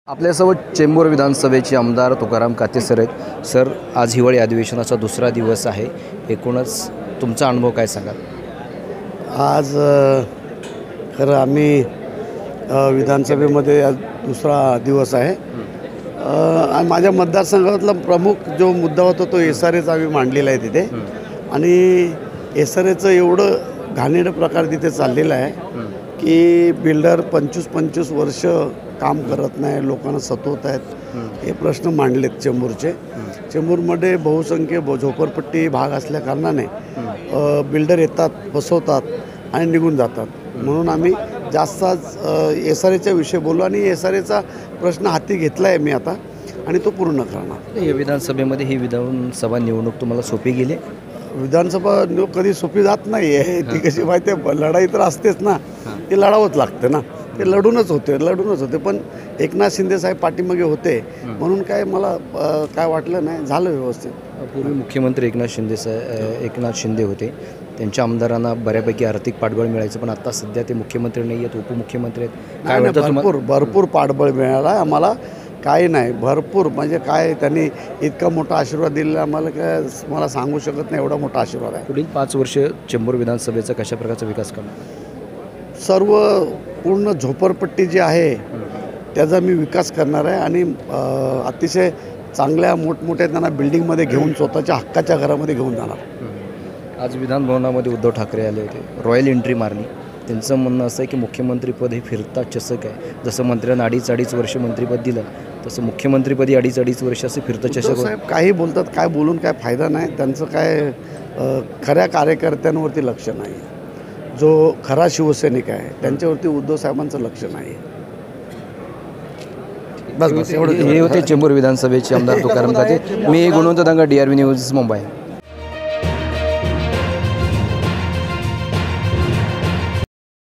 आपल्यासोबत चेंबूर विधानसभेचे आमदार तुकाराम काते सर आहेत. सर, आज हिवाळी अधिवेशनाचा दुसरा दिवस आहे. एकूणच तुमचा अनुभव काय सांगाल? आज खरं आम्ही विधानसभेमध्ये आज दुसरा दिवस आहे. आणि माझ्या मतदारसंघातला प्रमुख जो मुद्दा होता तो SRAचा आम्ही मांडलेला आहे तिथे. आणि SRAचं एवढं घाणेरडं प्रकार तिथे चाललेला आहे की बिल्डर 25-25 वर्ष काम करत नाही, लोकांना सतवत आहेत. हे प्रश्न मांडलेत चेंबूरचे. चेंबूरमध्ये बहुसंख्य झोपडपट्टी भाग असल्या कारणाने बिल्डर येतात, बसवतात आणि निघून जातात. म्हणून आम्ही जास्त आज SRAच्या विषयी बोललो आणि SRAचा प्रश्न हाती घेतला आहे मी आता आणि तो पूर्ण करणार. या विधानसभेमध्ये ही विधानसभा निवडणूक तुम्हाला सोपी गेली? विधानसभा निवडणूक कधी सोपी जात नाही आहे. ती कशी माहिती आहे, लढाई तर असतेच ना, ते लढावंच लागतं ना. ते लढूनच होते. पण एकनाथ शिंदे साहेब पाठीमागे होते म्हणून काय मला काय वाटलं नाही, झालं व्यवस्थित. पूर्वी मुख्यमंत्री एकनाथ शिंदे होते. त्यांच्या आमदारांना बऱ्यापैकी आर्थिक पाठबळ मिळायचं, पण आता सध्या ते मुख्यमंत्री नाही आहेत, उपमुख्यमंत्री आहेत. काय वाटतं? भरपूर पाठबळ मिळाला आहे आम्हाला. काही नाही, भरपूर म्हणजे काय, त्यांनी इतका मोठा आशीर्वाद दिलेला आम्हाला, काय मला सांगू शकत नाही, एवढा मोठा आशीर्वाद आहे. पुढील 5 वर्ष चेंबूर विधानसभेचा कशा प्रकारचा विकास करणार? सर्व पूर्ण झोपडपट्टी जी आहे त्याचा मी विकास करणार आहे आणि अतिशय चांगल्या मोठमोठ्या त्यांना बिल्डिंगमध्ये घेऊन स्वतःच्या हक्काच्या घरामध्ये घेऊन जाणार. आज विधानभवनामध्ये उद्धव ठाकरे आले होते, रॉयल एंट्री मारली. त्यांचं म्हणणं असं आहे की मुख्यमंत्रीपद हे फिरता चषक आहे. जसं मंत्र्यांना 2.5 वर्ष मंत्रिपद दिलं, तसं मुख्यमंत्रीपदी 2.5 वर्ष असं फिरतं चषक. साहेब काही बोलतात, काय बोलून काय फायदा नाही. त्यांचं काय खऱ्या कार्यकर्त्यांवरती लक्ष नाही. जो खरा शिवसैनिक आहे त्यांच्यावरती उद्धव साहेबांचं लक्ष नाही. बस एवढं. हे होते चेंबूर विधानसभेचे आमदार तुकाराम काते. मी गुणवंत दांगा, DRV न्यूज, मुंबई.